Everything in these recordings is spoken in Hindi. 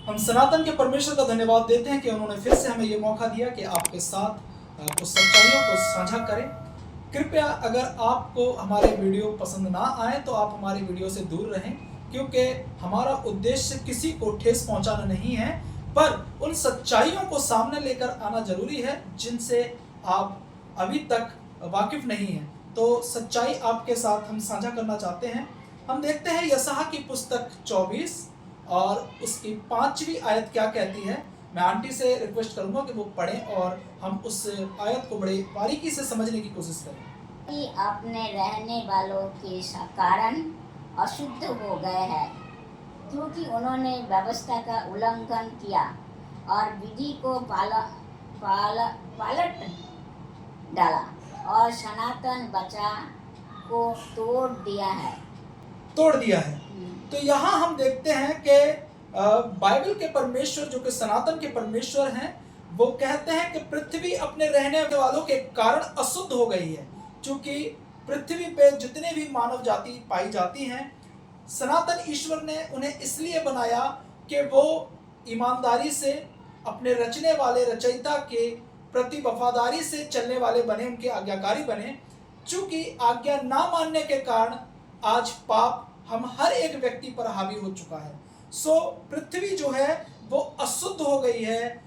हम सनातन के परमेश्वर का धन्यवाद देते हैं कि उन्होंने फिर से हमें ये मौका दिया कि आपके साथ कुछ सच्चाइयों को साझा करें। कृपया अगर आपको हमारे वीडियो पसंद ना आए तो आप हमारे वीडियो से दूर रहें, क्योंकि हमारा उद्देश्य किसी को ठेस पहुंचाना नहीं है, पर उन सच्चाइयों को सामने लेकर आना जरूरी है जिनसे आप अभी तक वाकिफ नहीं हैं। तो सच्चाई आपके साथ हम साझा करना चाहते हैं। हम देखते हैं यशायाह की पुस्तक 24 और उसकी 5वीं आयत क्या कहती है। मैं आंटी से रिक्वेस्ट करूंगा कि वो पढ़ें और हम उस आयत को बड़े बारीकी से समझने की कोशिश करें। कि अपने रहने वालों के कारण अशुद्ध हो गए हैं, क्योंकि उन्होंने व्यवस्था का उल्लंघन किया और विधि को पालट डाला और सनातन वचन को तोड़ दिया है। तो यहाँ हम देखते हैं कि बाइबल के परमेश्वर जो कि सनातन के परमेश्वर हैं, वो कहते हैं कि पृथ्वी अपने रहने वालों के कारण अशुद्ध हो गई है। क्योंकि पृथ्वी पे जितने भी मानव जाति पाई जाती हैं, सनातन ईश्वर ने उन्हें इसलिए बनाया कि वो ईमानदारी से अपने रचने वाले रचयिता के प्रति वफादारी से चलने वाले बने, उनके आज्ञाकारी बने। चूंकि आज्ञा ना मानने के कारण आज पाप हम हर एक व्यक्ति पर हावी हो चुका है। सो पृथ्वी जो है वो अशुद्ध हो गई है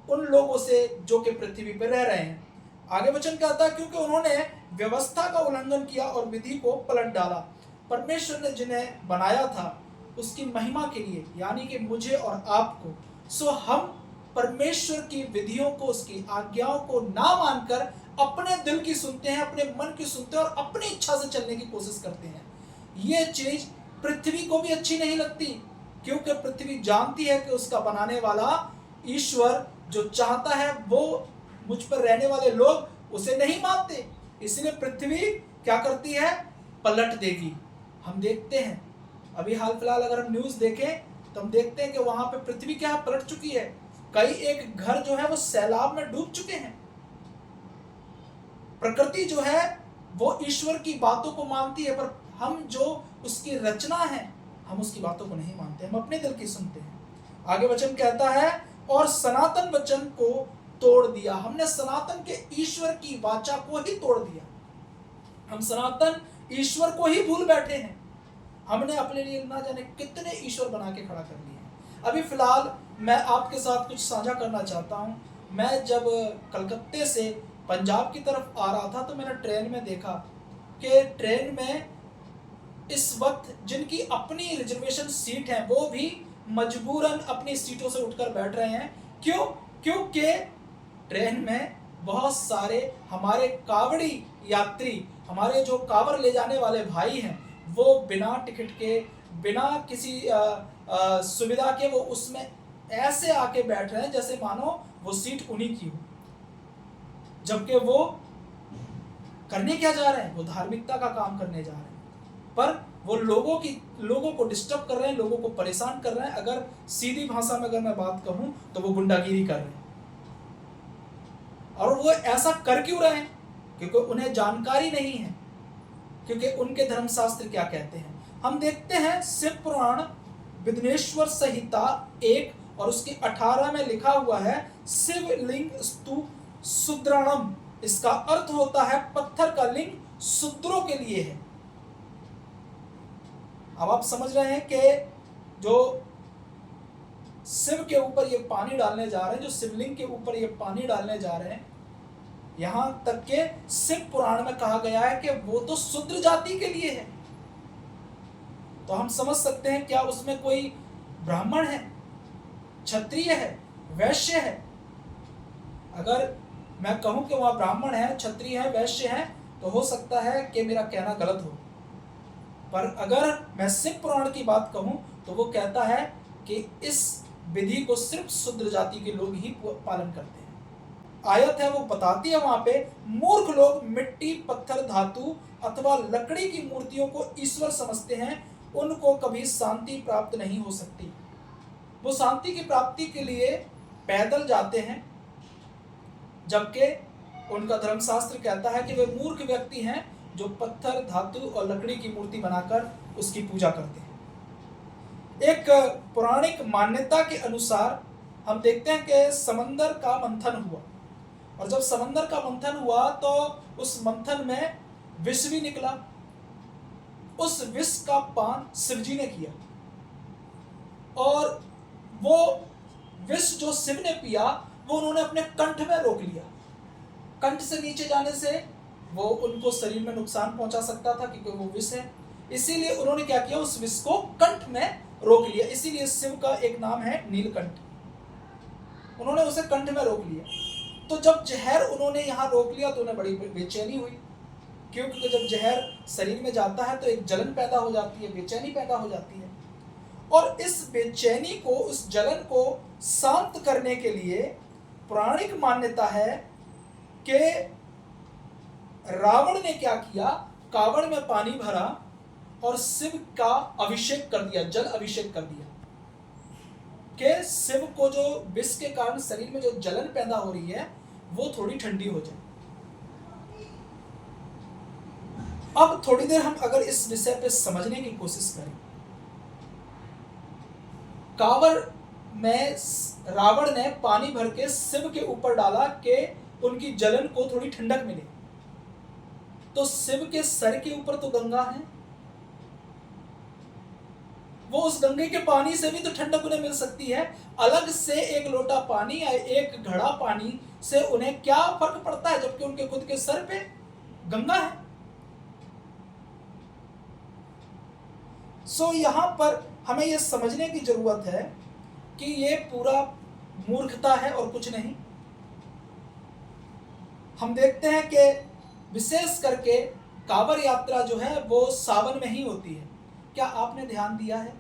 उन लोगों से जो कि पृथ्वी पर रह रहे हैं। आगे वचन कहता है, क्योंकि उन्होंने व्यवस्था का उल्लंघन किया और विधि को पलट डाला। परमेश्वर ने जिन्हें बनाया था उसकी महिमा के लिए, यानी कि मुझे और आपको, सो हम परमेश्वर की विधियों को, उसकी आज्ञाओं को ना मानकर अपने दिल की सुनते हैं, अपने मन की सुनते हैं और अपनी इच्छा से चलने की कोशिश करते हैं। ये चीज पृथ्वी को भी अच्छी नहीं लगती, क्योंकि पृथ्वी जानती है कि उसका बनाने वाला ईश्वर जो चाहता है वो मुझ पर रहने वाले लोग उसे नहीं मानते। इसलिए पृथ्वी क्या करती है, पलट देगी। हम देखते हैं अभी हाल फिलहाल अगर हम न्यूज देखें तो हम देखते हैं कि वहां पे पृथ्वी क्या पलट चुकी है। कई एक घर जो है वो सैलाब में डूब चुके हैं। प्रकृति जो है वो ईश्वर की बातों को मानती है, पर हम जो उसकी रचना है हम उसकी बातों को नहीं मानते, हम अपने दिल की सुनते हैं। आगे वचन कहता है, और सनातन वचन को तोड़ दिया। हमने सनातन के ईश्वर की वाचा को ही तोड़ दिया। हम सनातन ईश्वर को ही भूल बैठे हैं। हमने अपने लिए ना जाने कितने ईश्वर बना के खड़ा कर लिए हैं। अभी फिलहाल मैं आपके साथ कुछ साझा करना चाहता हूं। मैं जब कलकत्ते से पंजाब की तरफ आ रहा था तो मैंने ट्रेन में देखा कि ट्रेन में इस वक्त जिनकी अपनी रिजर्वेशन सीट है वो भी मजबूरन अपनी सीटों से उठकर बैठ रहे हैं। क्यों? क्योंकि ट्रेन में बहुत सारे हमारे कावड़ी यात्री, हमारे जो कावर ले जाने वाले भाई हैं, वो बिना टिकट के, बिना किसी सुविधा के वो उसमें ऐसे आके बैठ रहे हैं जैसे मानो वो सीट उन्हीं की हो। जबकि वो करने क्या जा रहे हैं, वो धार्मिकता का काम करने जा रहे हैं, पर वो लोगों को डिस्टर्ब कर रहे हैं, लोगों को परेशान कर रहे हैं। अगर सीधी भाषा में अगर मैं बात कहूं तो वो गुंडागिरी कर रहे हैं। और वो ऐसा कर क्यों रहे हैं? क्योंकि उन्हें जानकारी नहीं है, क्योंकि उनके धर्मशास्त्र क्या कहते हैं। हम देखते हैं शिव पुराण विघ्नेश्वर संहिता 1 और उसकी 18 में लिखा हुआ है, शिवलिंग स्तु शूद्राणम। इसका अर्थ होता है पत्थर का लिंग शूद्रों के लिए है। अब आप समझ रहे हैं कि जो शिव के ऊपर ये पानी डालने जा रहे हैं, जो शिवलिंग के ऊपर ये पानी डालने जा रहे हैं, यहां तक के शिव पुराण में कहा गया है कि वो तो शूद्र जाति के लिए है। तो हम समझ सकते हैं क्या उसमें कोई ब्राह्मण है, क्षत्रिय है, वैश्य है? अगर मैं कहूं कि वहां ब्राह्मण है, क्षत्रिय है, वैश्य है, तो हो सकता है कि मेरा कहना गलत हो। पर अगर मैं शिव पुराण की बात कहूं तो वो कहता है कि इस विधि को सिर्फ शूद्र जाति के लोग ही पालन करते हैं। आयत है वो बताती है वहां पे, मूर्ख लोग मिट्टी, पत्थर, धातु अथवा लकड़ी की मूर्तियों को ईश्वर समझते हैं, उनको कभी शांति प्राप्त नहीं हो सकती। वो शांति की प्राप्ति के लिए पैदल जाते हैं, जबकि उनका धर्मशास्त्र कहता है कि वे मूर्ख व्यक्ति हैं जो पत्थर, धातु और लकड़ी की मूर्ति बनाकर उसकी पूजा करते हैं। एक पौराणिक मान्यता के अनुसार हम देखते हैं कि समंदर का मंथन हुआ, और जब समंदर का मंथन हुआ तो उस मंथन में विष भी निकला। उस विष का पान शिवजी ने किया, और वो विष जो शिव ने पिया वो उन्होंने अपने कंठ में रोक लिया। कंठ से नीचे जाने से वो उनको शरीर में नुकसान पहुंचा सकता था क्योंकि वो विष है, इसीलिए उन्होंने क्या किया, उस विष को कंठ में रोक लिया। इसीलिए शिव का एक नाम है नीलकंठ, उन्होंने उसे कंठ में रोक लिया। तो जब जहर उन्होंने यहाँ रोक लिया तो उन्हें बड़ी बेचैनी हुई, क्योंकि जब जहर शरीर में जाता है तो एक जलन पैदा हो जाती है, बेचैनी पैदा हो जाती है। और इस बेचैनी को, उस जलन को शांत करने के लिए पौराणिक मान्यता है कि रावण ने क्या किया, कावड़ में पानी भरा और शिव का अभिषेक कर दिया, जल अभिषेक कर दिया कि शिव को जो विष के कारण शरीर में जो जलन पैदा हो रही है वो थोड़ी ठंडी हो जाए। अब थोड़ी देर हम अगर इस विषय पे समझने की कोशिश करें, कावड़ में रावण ने पानी भर के शिव के ऊपर डाला कि उनकी जलन को थोड़ी ठंडक मिले। तो शिव के सर के ऊपर तो गंगा है, वो उस गंगे के पानी से भी तो ठंडक उन्हें मिल सकती है। अलग से एक लोटा पानी या एक घड़ा पानी से उन्हें क्या फर्क पड़ता है, जबकि उनके खुद के सर पे गंगा है। सो यहां पर हमें यह समझने की जरूरत है कि ये पूरा मूर्खता है और कुछ नहीं। हम देखते हैं कि विशेष करके कांवड़ यात्रा जो है वो सावन में ही होती है। क्या आपने ध्यान दिया है,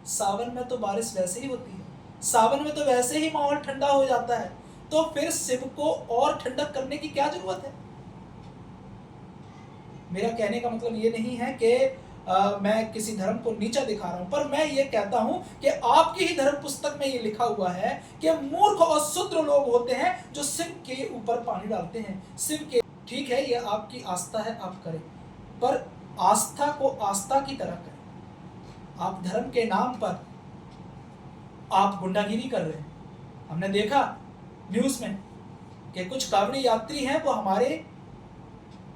सावन में तो बारिश वैसे ही होती है, सावन में तो वैसे ही माहौल ठंडा हो जाता है, तो फिर शिव को और ठंडक करने की क्या जरूरत है। मेरा कहने का मतलब ये नहीं है कि मैं किसी धर्म को नीचा दिखा रहा हूं, पर मैं ये कहता हूं कि आपकी ही धर्म पुस्तक में ये लिखा हुआ है कि मूर्ख और शूद्र लोग होते हैं जो शिव के ऊपर पानी डालते हैं। शिव के, ठीक है, ये आपकी आस्था है, आप करें, पर आस्था को आस्था की तरह करें। आप धर्म के नाम पर आप गुंडागिरी कर रहे हैं। हमने देखा न्यूज में कि कुछ कांवड़ी यात्री हैं वो हमारे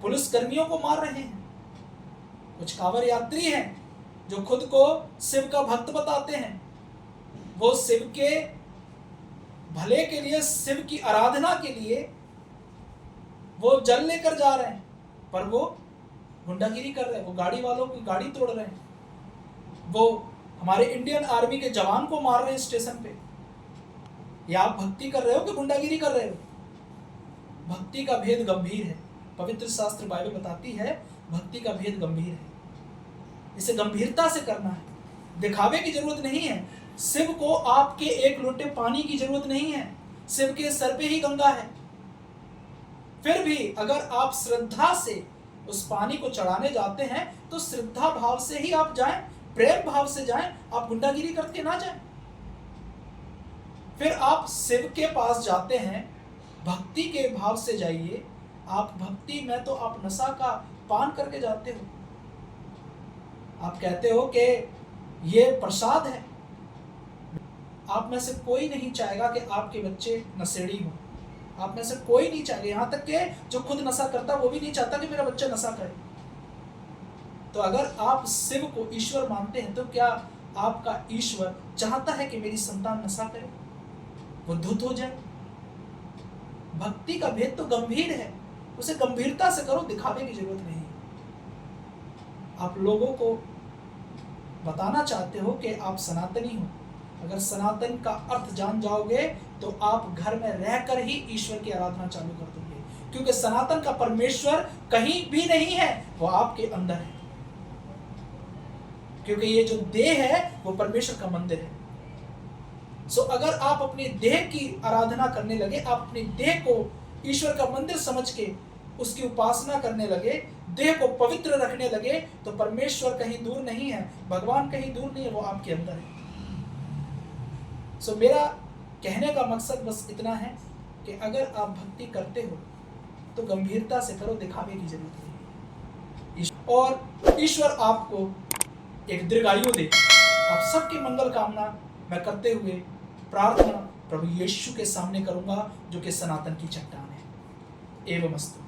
पुलिस कर्मियों को मार रहे हैं। कुछ कांवड़ यात्री हैं जो खुद को शिव का भक्त बताते हैं, वो शिव के भले के लिए, शिव की आराधना के लिए वो जल लेकर जा रहे हैं, पर वो गुंडागिरी कर रहे हैं, वो गाड़ी वालों की गाड़ी तोड़ रहे हैं, वो हमारे इंडियन आर्मी के जवान को मार रहे हैं स्टेशन पे। या आप भक्ति कर रहे हो कि गुंडागिरी कर रहे हो? भक्ति का भेद गंभीर है, पवित्र शास्त्र बाइबल बताती है भक्ति का भेद गंभीर है, इसे गंभीरता से करना है, दिखावे की जरूरत नहीं है। शिव को आपके एक लोटे पानी की जरूरत नहीं है, शिव के सर पे ही गंगा है। फिर भी अगर आप श्रद्धा से उस पानी को चढ़ाने जाते हैं तो श्रद्धा भाव से ही आप जाएं, प्रेम भाव से जाएं, आप गुंडागिरी करके ना जाएं। फिर आप शिव के पास जाते हैं, भक्ति के भाव से जाइए। आप भक्ति में तो आप नशा का पान करके जाते हो, आप कहते हो कि ये प्रसाद है। आप में से कोई नहीं चाहेगा कि आपके बच्चे नशेड़ी हों, आप में से कोई नहीं चाहेगा, यहाँ तक कि जो खुद नशा करता वो भी नहीं चाहता कि मेरा बच्चा नशा करे। तो अगर आप शिव को ईश्वर मानते हैं तो क्या आपका ईश्वर चाहता है कि मेरी संतान नशा करे, वो धुत हो जाए? भक्ति का भेद तो गंभीर है, उसे गंभीरता से करो, दिखावे की जरूरत नहीं। आप लोगों को बताना चाहते हो कि आप सनातनी हो, अगर सनातन का अर्थ जान जाओगे तो आप घर में रहकर ही ईश्वर की आराधना चालू कर दोगे, क्योंकि सनातन का परमेश्वर कहीं भी नहीं है, वो आपके अंदर है। क्योंकि ये जो देह है वो परमेश्वर का मंदिर है। सो अगर आप अपने देह की आराधना करने लगे, आप अपने देह को ईश्वर का मंदिर समझ के उसकी उपासना करने लगे, देह को पवित्र रखने लगे, तो परमेश्वर कहीं दूर नहीं है, भगवान कहीं दूर नहीं है, वो आपके अंदर है। सो मेरा कहने का मकसद बस इतना है कि अगर आप भक्ति करते हो तो गंभीरता से करो, दिखावे की जरूरत नहीं। और ईश्वर आपको एक दीर्घायु दे, आप सबकी मंगल कामना मैं करते हुए प्रार्थना प्रभु यीशु के सामने करूंगा जो कि सनातन की चट्टान है। एवं अस्तु।